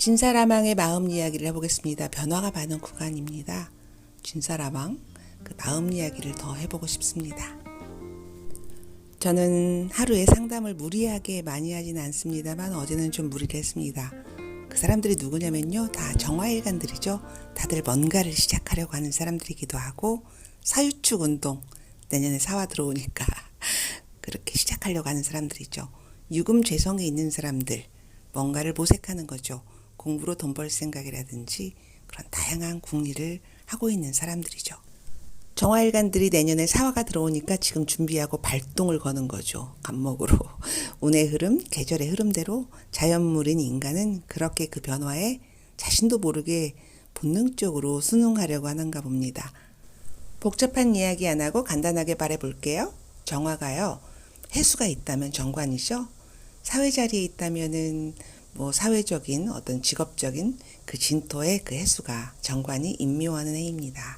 진사라망의 마음 이야기를 해보겠습니다. 변화가 많은 구간입니다. 진사라망, 그 마음 이야기를 더 해보고 싶습니다. 저는 하루에 상담을 무리하게 많이 하진 않습니다만 어제는 좀 무리를 했습니다. 그 사람들이 누구냐면요, 다 정화일관들이죠. 다들 뭔가를 시작하려고 하는 사람들이기도 하고, 사유축 운동, 내년에 사화 들어오니까 그렇게 시작하려고 하는 사람들이죠. 유금죄성에 있는 사람들, 뭔가를 모색하는 거죠. 공부로 돈 벌 생각이라든지 그런 다양한 궁리를 하고 있는 사람들이죠. 정화일관들이 내년에 사화가 들어오니까 지금 준비하고 발동을 거는 거죠. 간목으로. 운의 흐름, 계절의 흐름대로 자연물인 인간은 그렇게 그 변화에 자신도 모르게 본능적으로 순응하려고 하는가 봅니다. 복잡한 이야기 안 하고 간단하게 말해볼게요. 정화가요, 해수가 있다면 정관이죠. 사회 자리에 있다면은 뭐 사회적인 어떤 직업적인 그 진토의 그 해수가 정관이 임묘하는 해입니다.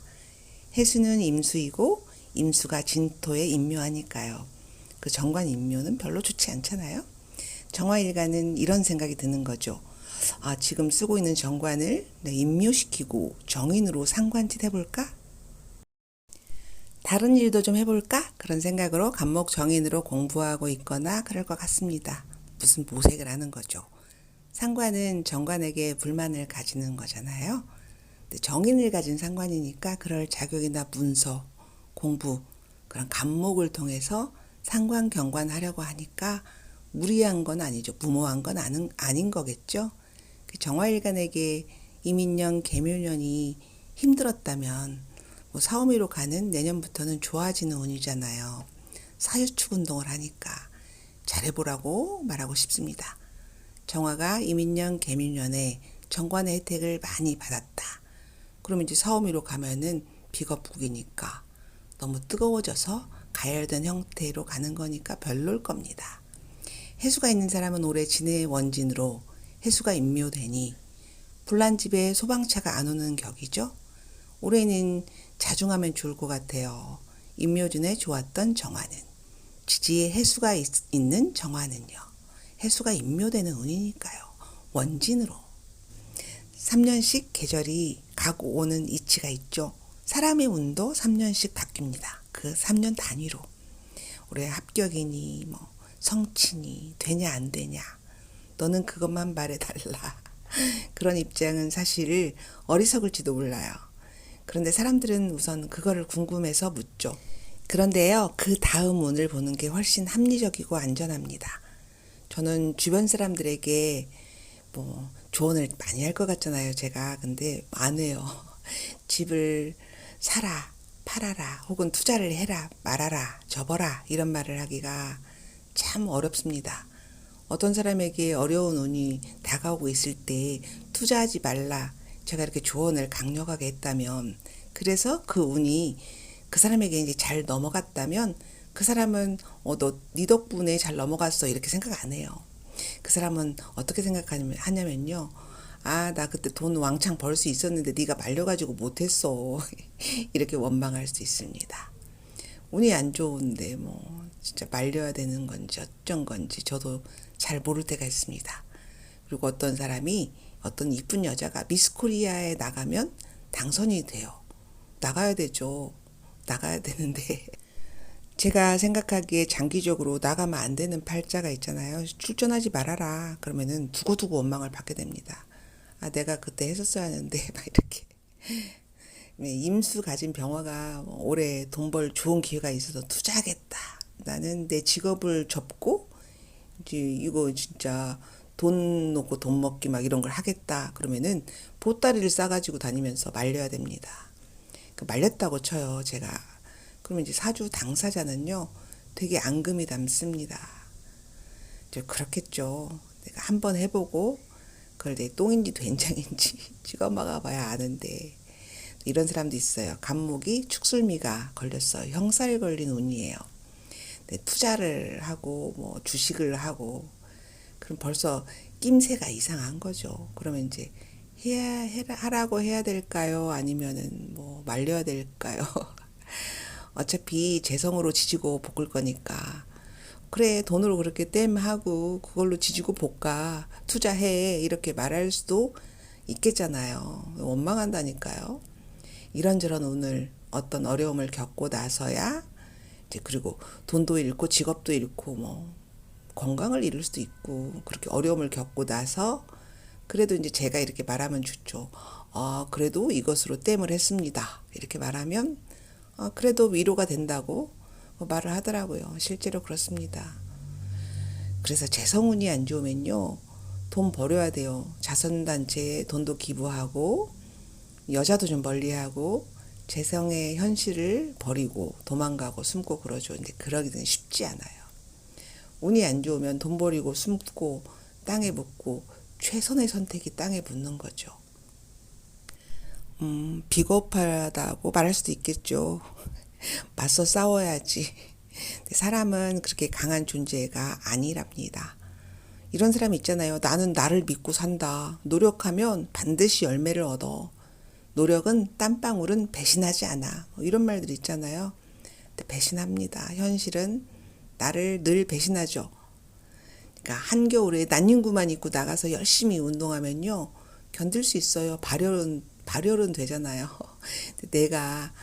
해수는 임수이고 임수가 진토에 임묘하니까요. 그 정관 임묘는 별로 좋지 않잖아요. 정화일관은 이런 생각이 드는 거죠. 아, 지금 쓰고 있는 정관을 임묘시키고 정인으로 상관짓 해볼까? 다른 일도 좀 해볼까? 그런 생각으로 간목 정인으로 공부하고 있거나 그럴 것 같습니다. 무슨 모색을 하는 거죠. 상관은 정관에게 불만을 가지는 거잖아요. 근데 정인을 가진 상관이니까 그럴 자격이나 문서, 공부, 그런 간목을 통해서 상관 경관하려고 하니까 무리한 건 아니죠. 무모한 건 아닌 거겠죠. 정화일관에게 이민년, 계묘년이 힘들었다면 뭐 사오미로 가는 내년부터는 좋아지는 운이잖아요. 사유축 운동을 하니까 잘해보라고 말하고 싶습니다. 정화가 이민년, 계민년에 정관의 혜택을 많이 받았다. 그러면 이제 사오미로 가면은 비겁국이니까 너무 뜨거워져서 가열된 형태로 가는 거니까 별로일 겁니다. 해수가 있는 사람은 올해 진해의 원진으로 해수가 임묘되니 불난집에 소방차가 안 오는 격이죠. 올해는 자중하면 좋을 것 같아요. 임묘진에 좋았던 정화는, 지지에 해수가 있는 정화는요, 해수가 임묘되는 운이니까요. 원진으로 3년씩 계절이 가고 오는 이치가 있죠. 사람의 운도 3년씩 바뀝니다. 그 3년 단위로. 올해 합격이니 뭐 성취니 되냐 안 되냐, 너는 그것만 말해달라. 그런 입장은 사실 어리석을지도 몰라요. 그런데 사람들은 우선 그거를 궁금해서 묻죠. 그런데요, 그 다음 운을 보는 게 훨씬 합리적이고 안전합니다. 저는 주변 사람들에게 뭐 조언을 많이 할 것 같잖아요, 제가. 근데 안 해요. 집을 사라, 팔아라, 혹은 투자를 해라, 말아라, 접어라, 이런 말을 하기가 참 어렵습니다. 어떤 사람에게 어려운 운이 다가오고 있을 때 투자하지 말라, 제가 이렇게 조언을 강력하게 했다면, 그래서 그 운이 그 사람에게 이제 잘 넘어갔다면 그 사람은 너 네 덕분에 잘 넘어갔어 이렇게 생각 안 해요. 그 사람은 어떻게 생각하냐면요, 아, 나 그때 돈 왕창 벌 수 있었는데 네가 말려가지고 못했어. 이렇게 원망할 수 있습니다. 운이 안 좋은데 뭐 진짜 말려야 되는 건지 어쩐 건지 저도 잘 모를 때가 있습니다. 그리고 어떤 사람이, 어떤 이쁜 여자가 미스 코리아에 나가면 당선이 돼요. 나가야 되죠. 나가야 되는데 제가 생각하기에 장기적으로 나가면 안 되는 팔자가 있잖아요. 출전하지 말아라. 그러면은 두고두고 원망을 받게 됩니다. 아, 내가 그때 했었어야 하는데 막 이렇게. 임수 가진 병화가 올해 돈 벌 좋은 기회가 있어서 투자하겠다. 나는 내 직업을 접고 이제 이거 진짜 돈 놓고 돈 먹기 막 이런 걸 하겠다. 그러면은 보따리를 싸가지고 다니면서 말려야 됩니다. 그 말렸다고 쳐요, 제가. 그러면 이제 사주 당사자는요, 되게 앙금이 담습니다. 이제 그렇겠죠. 내가 한번 해보고 그걸 내 똥인지 된장인지 찍어 막아봐야 아는데, 이런 사람도 있어요. 간목이 축술미가 걸렸어요. 형살이 걸린 운이에요. 투자를 하고 뭐 주식을 하고 그럼 벌써 낌새가 이상한 거죠. 그러면 이제 하라고 해야 될까요? 아니면은 뭐 말려야 될까요? 어차피 재성으로 지지고 볶을 거니까 그래, 돈으로 그렇게 땜하고 그걸로 지지고 볶아 투자해 이렇게 말할 수도 있겠잖아요. 원망한다니까요. 이런저런 오늘 어떤 어려움을 겪고 나서야 이제 그리고 돈도 잃고 직업도 잃고 뭐 건강을 잃을 수도 있고 그렇게 어려움을 겪고 나서 그래도 이제 제가 이렇게 말하면 좋죠. 그래도 이것으로 땜을 했습니다. 이렇게 말하면 그래도 위로가 된다고 말을 하더라고요. 실제로 그렇습니다. 그래서 재성운이 안 좋으면요. 돈 버려야 돼요. 자선단체에 돈도 기부하고 여자도 좀 멀리하고 재성의 현실을 버리고 도망가고 숨고 그러죠. 근데 그러기는 쉽지 않아요. 운이 안 좋으면 돈 버리고 숨고 땅에 묻고 최선의 선택이 땅에 묻는 거죠. 비겁하다고 말할 수도 있겠죠. 맞서 싸워야지. 사람은 그렇게 강한 존재가 아니랍니다. 이런 사람 있잖아요. 나는 나를 믿고 산다. 노력하면 반드시 열매를 얻어. 노력은 땀방울은 배신하지 않아. 이런 말들 있잖아요. 근데 배신합니다. 현실은 나를 늘 배신하죠. 그러니까 한겨울에 난닝구만 입고 나가서 열심히 운동하면요. 견딜 수 있어요. 발열은 되잖아요. 내가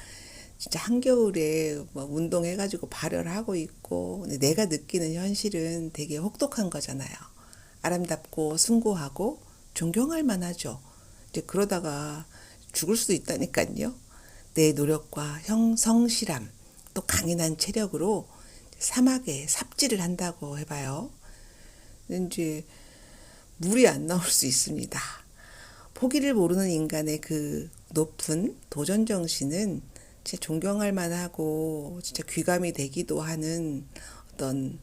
진짜 한겨울에 뭐 운동해가지고 발열하고 있고 내가 느끼는 현실은 되게 혹독한 거잖아요. 아름답고 숭고하고 존경할 만하죠. 이제 그러다가 죽을 수도 있다니까요. 내 노력과 성실함 또 강인한 체력으로 사막에 삽질을 한다고 해봐요. 이제 물이 안 나올 수 있습니다. 포기를 모르는 인간의 그 높은 도전 정신은 진짜 존경할 만하고 진짜 귀감이 되기도 하는 어떤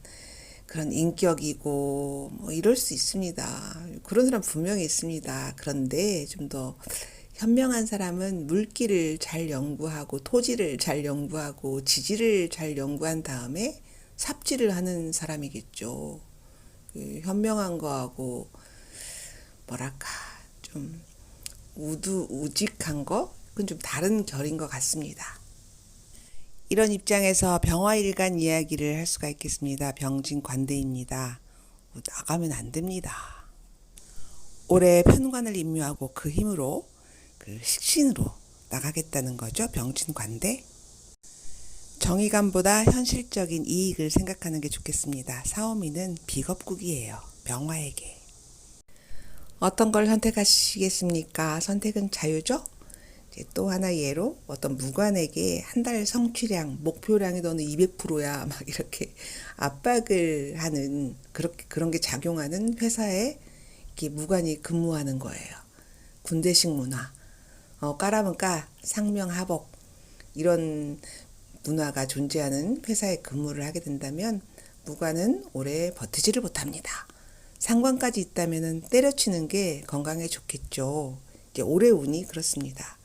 그런 인격이고 뭐 이럴 수 있습니다. 그런 사람 분명히 있습니다. 그런데 좀 더 현명한 사람은 물기를 잘 연구하고 토지를 잘 연구하고 지지를 잘 연구한 다음에 삽질을 하는 사람이겠죠. 그 현명한 거하고 뭐랄까 좀 우직한 거 그건 좀 다른 결인 것 같습니다. 이런 입장에서 병화일간 이야기를 할 수가 있겠습니다. 병진관대입니다. 나가면 안 됩니다. 올해 편관을 임묘하고 그 힘으로 그 식신으로 나가겠다는 거죠. 병진관대. 정의감보다 현실적인 이익을 생각하는 게 좋겠습니다. 사오미는 비겁국이에요. 병화에게. 어떤 걸 선택하시겠습니까? 선택은 자유죠? 또 하나 예로 어떤 무관에게 한 달 성취량, 목표량이 너는 200%야 막 이렇게 압박을 하는 그런 게 작용하는 회사에 이렇게 무관이 근무하는 거예요. 군대식 문화, 까라면 까, 상명하복 이런 문화가 존재하는 회사에 근무를 하게 된다면 무관은 오래 버티지를 못합니다. 상관까지 있다면 때려치는 게 건강에 좋겠죠. 이제 올해 운이 그렇습니다.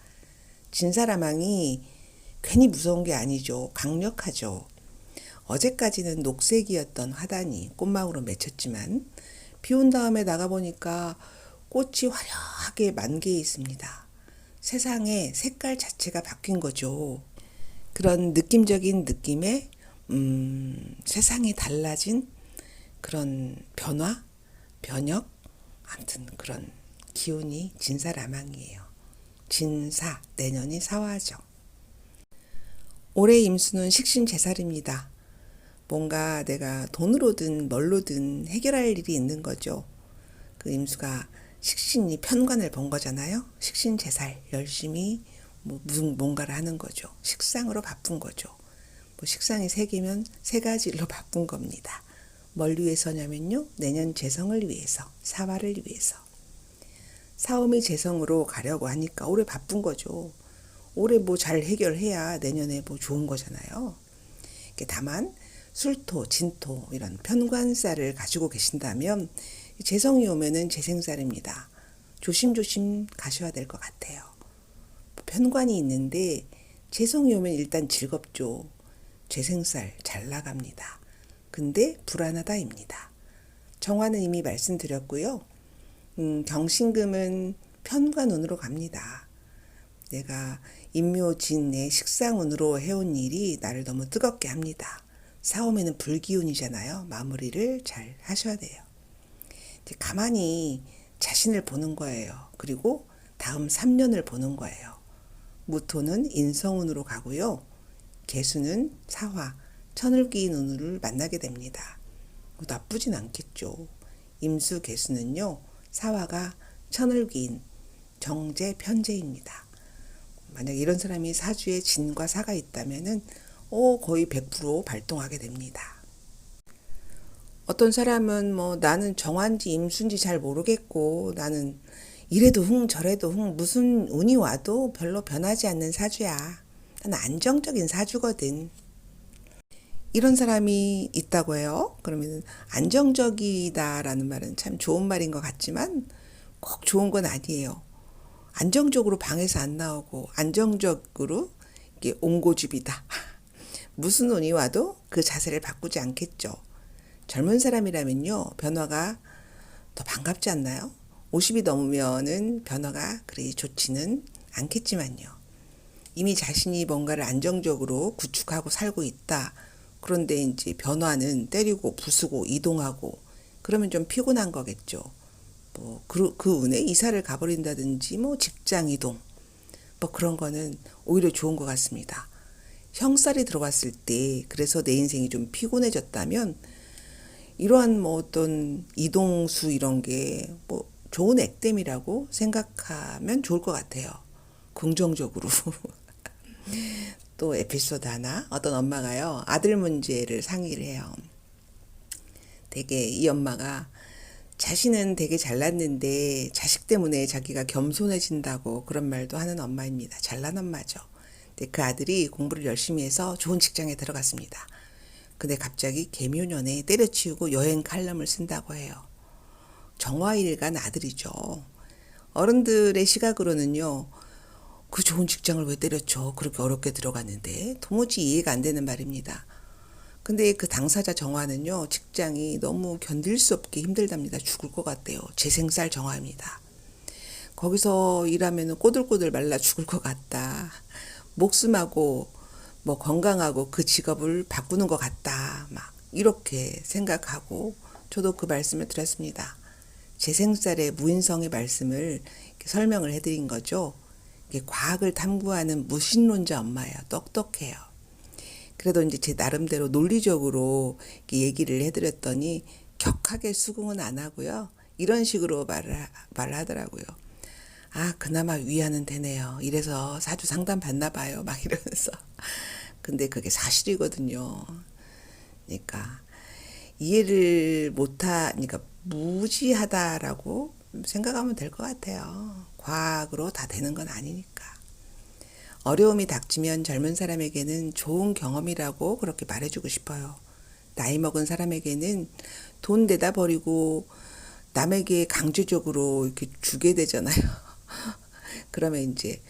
진사라망이 괜히 무서운 게 아니죠. 강력하죠. 어제까지는 녹색이었던 화단이 꽃망으로 맺혔지만 비 온 다음에 나가보니까 꽃이 화려하게 만개해 있습니다. 세상의 색깔 자체가 바뀐 거죠. 그런 느낌적인 느낌의 세상이 달라진 그런 변화, 변혁, 아무튼 그런 기운이 진사라망이에요. 진사, 내년이 사화죠. 올해 임수는 식신제살입니다. 뭔가 내가 돈으로든 뭘로든 해결할 일이 있는 거죠. 그 임수가 식신이 편관을 본 거잖아요. 식신제살, 열심히 무슨 뭔가를 하는 거죠. 식상으로 바쁜 거죠. 식상이 세 개면 세 가지 일로 바쁜 겁니다. 뭘 위해서냐면요. 내년 재성을 위해서, 사화를 위해서. 사오미 재성으로 가려고 하니까 올해 바쁜 거죠. 올해 잘 해결해야 내년에 좋은 거잖아요. 다만 술토, 진토 이런 편관살을 가지고 계신다면 재성이 오면은 재생살입니다. 조심조심 가셔야 될 것 같아요. 편관이 있는데 재성이 오면 일단 즐겁죠. 재생살 잘 나갑니다. 근데 불안하다입니다. 정화는 이미 말씀드렸고요. 경신금은 편관운으로 갑니다. 내가 임묘진의 식상운으로 해온 일이 나를 너무 뜨겁게 합니다. 싸움에는 불기운이잖아요. 마무리를 잘 하셔야 돼요. 이제 가만히 자신을 보는 거예요. 그리고 다음 3년을 보는 거예요. 무토는 인성운으로 가고요. 개수는 사화, 천을귀인 운을 만나게 됩니다. 나쁘진 않겠죠. 임수 개수는요. 사화가 천을귀인, 정제, 편제입니다. 만약 이런 사람이 사주에 진과 사가 있다면은 거의 100% 발동하게 됩니다. 어떤 사람은 뭐 나는 정한지 임수인지 잘 모르겠고 나는 이래도 흥 저래도 흥 무슨 운이 와도 별로 변하지 않는 사주야. 나는 안정적인 사주거든. 이런 사람이 있다고 해요. 그러면 안정적이다라는 말은 참 좋은 말인 것 같지만 꼭 좋은 건 아니에요. 안정적으로 방에서 안 나오고 안정적으로 이게 옹고집이다. 무슨 운이 와도 그 자세를 바꾸지 않겠죠. 젊은 사람이라면요. 변화가 더 반갑지 않나요? 50이 넘으면은 변화가 그리 좋지는 않겠지만요. 이미 자신이 뭔가를 안정적으로 구축하고 살고 있다. 그런데 이제 변화는 때리고 부수고 이동하고 그러면 좀 피곤한 거겠죠. 뭐 그 운에 이사를 가버린다든지 뭐 직장 이동 뭐 그런 거는 오히려 좋은 것 같습니다. 형살이 들어갔을 때 그래서 내 인생이 좀 피곤해졌다면 이러한 뭐 어떤 이동수 이런 게 뭐 좋은 액땜이라고 생각하면 좋을 것 같아요. 긍정적으로. 또 에피소드 하나. 어떤 엄마가요. 아들 문제를 상의를 해요. 되게 이 엄마가 자신은 되게 잘났는데 자식 때문에 자기가 겸손해진다고 그런 말도 하는 엄마입니다. 잘난 엄마죠. 근데 그 아들이 공부를 열심히 해서 좋은 직장에 들어갔습니다. 근데 갑자기 개묘년에 때려치우고 여행 칼럼을 쓴다고 해요. 정화일간 아들이죠. 어른들의 시각으로는요. 그 좋은 직장을 왜 때려쳐? 그렇게 어렵게 들어갔는데 도무지 이해가 안 되는 말입니다. 근데 그 당사자 정화는요. 직장이 너무 견딜 수 없게 힘들답니다. 죽을 것 같대요. 재생살 정화입니다. 거기서 일하면 꼬들꼬들 말라 죽을 것 같다. 목숨하고 뭐 건강하고 그 직업을 바꾸는 것 같다. 막 이렇게 생각하고 저도 그 말씀을 드렸습니다. 재생살의 무인성의 말씀을 설명을 해드린 거죠. 과학을 탐구하는 무신론자 엄마예요. 똑똑해요. 그래도 이제 제 나름대로 논리적으로 얘기를 해드렸더니 격하게 수긍은 안 하고요. 이런 식으로 말을 하더라고요. 아, 그나마 위안은 되네요. 이래서 사주 상담 받나 봐요. 막 이러면서. 근데 그게 사실이거든요. 그러니까 이해를 그러니까 무지하다라고 생각하면 될 것 같아요. 과학으로 다 되는 건 아니니까. 어려움이 닥치면 젊은 사람에게는 좋은 경험이라고 그렇게 말해주고 싶어요. 나이 먹은 사람에게는 돈 내다 버리고 남에게 강제적으로 이렇게 주게 되잖아요. 그러면 이제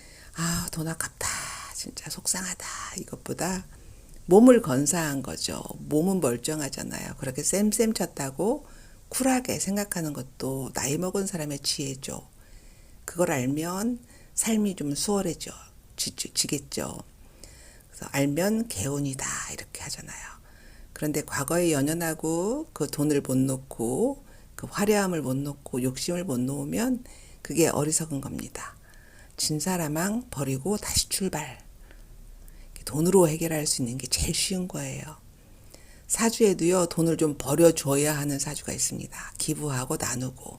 돈 아깝다. 진짜 속상하다. 이것보다 몸을 건사한 거죠. 몸은 멀쩡하잖아요. 그렇게 쌤쌤 쳤다고 쿨하게 생각하는 것도 나이 먹은 사람의 지혜죠. 그걸 알면 삶이 좀 수월해지겠죠. 그래서 알면 개운이다 이렇게 하잖아요. 그런데 과거에 연연하고 그 돈을 못 놓고 그 화려함을 못 놓고 욕심을 못 놓으면 그게 어리석은 겁니다. 진사람왕 버리고 다시 출발. 돈으로 해결할 수 있는 게 제일 쉬운 거예요. 사주에도요, 돈을 좀 버려줘야 하는 사주가 있습니다. 기부하고 나누고,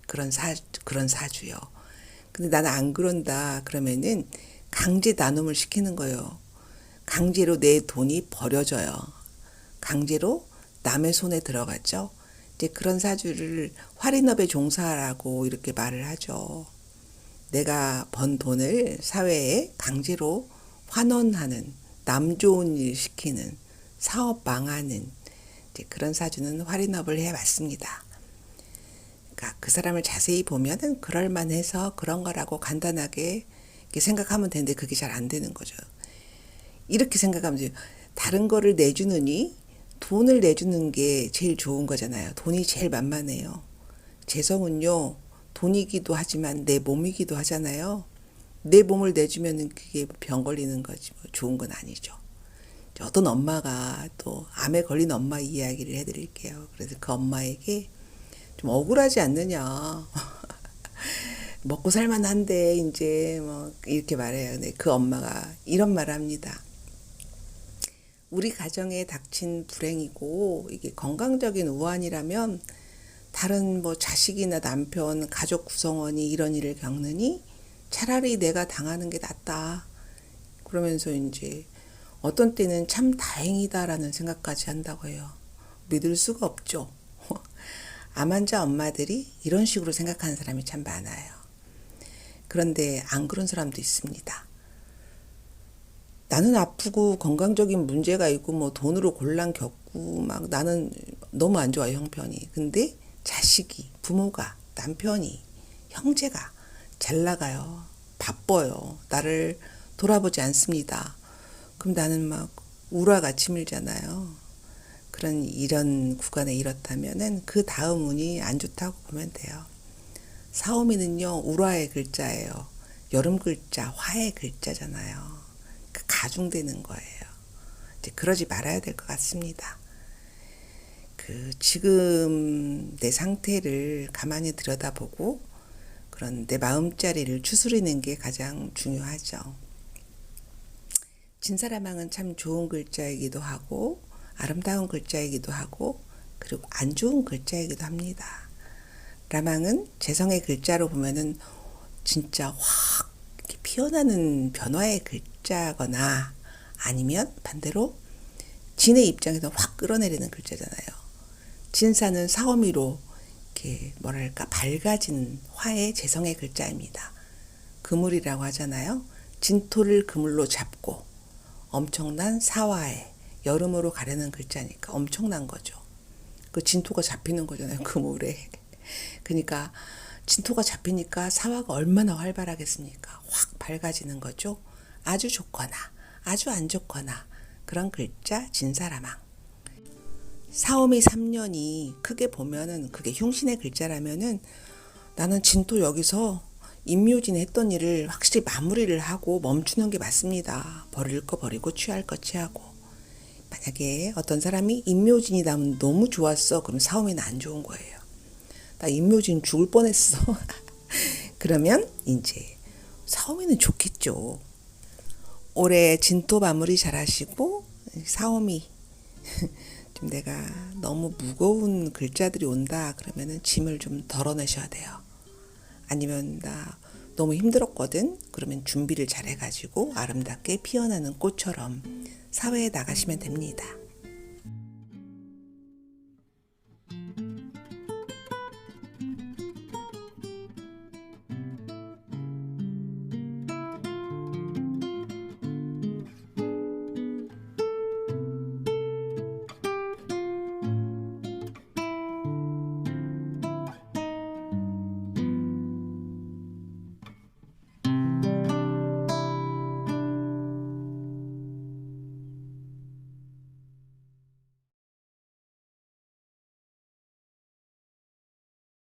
그런 사주요. 근데 나는 안 그런다. 그러면은 강제 나눔을 시키는 거예요. 강제로 내 돈이 버려져요. 강제로 남의 손에 들어갔죠. 이제 그런 사주를 활인업의 종사라고 이렇게 말을 하죠. 내가 번 돈을 사회에 강제로 환원하는, 남 좋은 일 시키는, 사업 망하는 이제 그런 사주는 활인업을 해왔습니다. 그러니까 그 사람을 자세히 보면은 그럴만해서 그런 거라고 간단하게 생각하면 되는데 그게 잘 안 되는 거죠. 이렇게 생각하면 돼요. 다른 거를 내주느니 돈을 내주는 게 제일 좋은 거잖아요. 돈이 제일 만만해요. 재성은요, 돈이기도 하지만 내 몸이기도 하잖아요. 내 몸을 내주면은 그게 병 걸리는 거지 뭐 좋은 건 아니죠. 어떤 엄마가 또 암에 걸린 엄마 이야기를 해드릴게요. 그래서 그 엄마에게 좀 억울하지 않느냐. 먹고 살만한데 이제 뭐 이렇게 말해요. 근데 그 엄마가 이런 말을 합니다. 우리 가정에 닥친 불행이고 이게 건강적인 우환이라면 다른 뭐 자식이나 남편, 가족 구성원이 이런 일을 겪느니 차라리 내가 당하는 게 낫다. 그러면서 이제 어떤 때는 참 다행이다라는 생각까지 한다고 해요. 믿을 수가 없죠. 암 환자 엄마들이 이런 식으로 생각하는 사람이 참 많아요. 그런데 안 그런 사람도 있습니다. 나는 아프고 건강적인 문제가 있고 뭐 돈으로 곤란 겪고 막 나는 너무 안 좋아요, 형편이. 근데 자식이, 부모가, 남편이, 형제가 잘 나가요. 바빠요. 나를 돌아보지 않습니다. 그럼 나는 막 우라가 치밀잖아요. 이런 구간에 이렇다면은 그 다음 운이 안 좋다고 보면 돼요. 사오미는요, 우라의 글자예요. 여름 글자, 화의 글자잖아요. 가중되는 거예요. 이제 그러지 말아야 될 것 같습니다. 지금 내 상태를 가만히 들여다보고 그런 내 마음자리를 추스리는 게 가장 중요하죠. 진사라망은 참 좋은 글자이기도 하고 아름다운 글자이기도 하고 그리고 안 좋은 글자이기도 합니다. 라망은 재성의 글자로 보면은 진짜 확 이렇게 피어나는 변화의 글자거나 아니면 반대로 진의 입장에서 확 끌어내리는 글자잖아요. 진사는 사오미로 이렇게 뭐랄까 밝아진 화의 재성의 글자입니다. 그물이라고 하잖아요. 진토를 그물로 잡고 엄청난 사화에 여름으로 가려는 글자니까 엄청난 거죠. 그 진토가 잡히는 거잖아요. 그물에. 그러니까 진토가 잡히니까 사화가 얼마나 활발하겠습니까? 확 밝아지는 거죠. 아주 좋거나 아주 안 좋거나 그런 글자 진사라망. 사오미 3년이 크게 보면은 그게 흉신의 글자라면은 나는 진토 여기서 임묘진 했던 일을 확실히 마무리를 하고 멈추는 게 맞습니다. 버릴 거 버리고 취할 거 취하고. 만약에 어떤 사람이 임묘진이 나면 너무 좋았어. 그럼 사오미는 안 좋은 거예요. 나 임묘진 죽을 뻔했어. 그러면 이제 사오미는 좋겠죠. 올해 진토 마무리 잘 하시고 사오미 좀 내가 너무 무거운 글자들이 온다 그러면은 짐을 좀 덜어내셔야 돼요. 아니면 나 너무 힘들었거든 그러면 준비를 잘 해가지고 아름답게 피어나는 꽃처럼 사회에 나가시면 됩니다.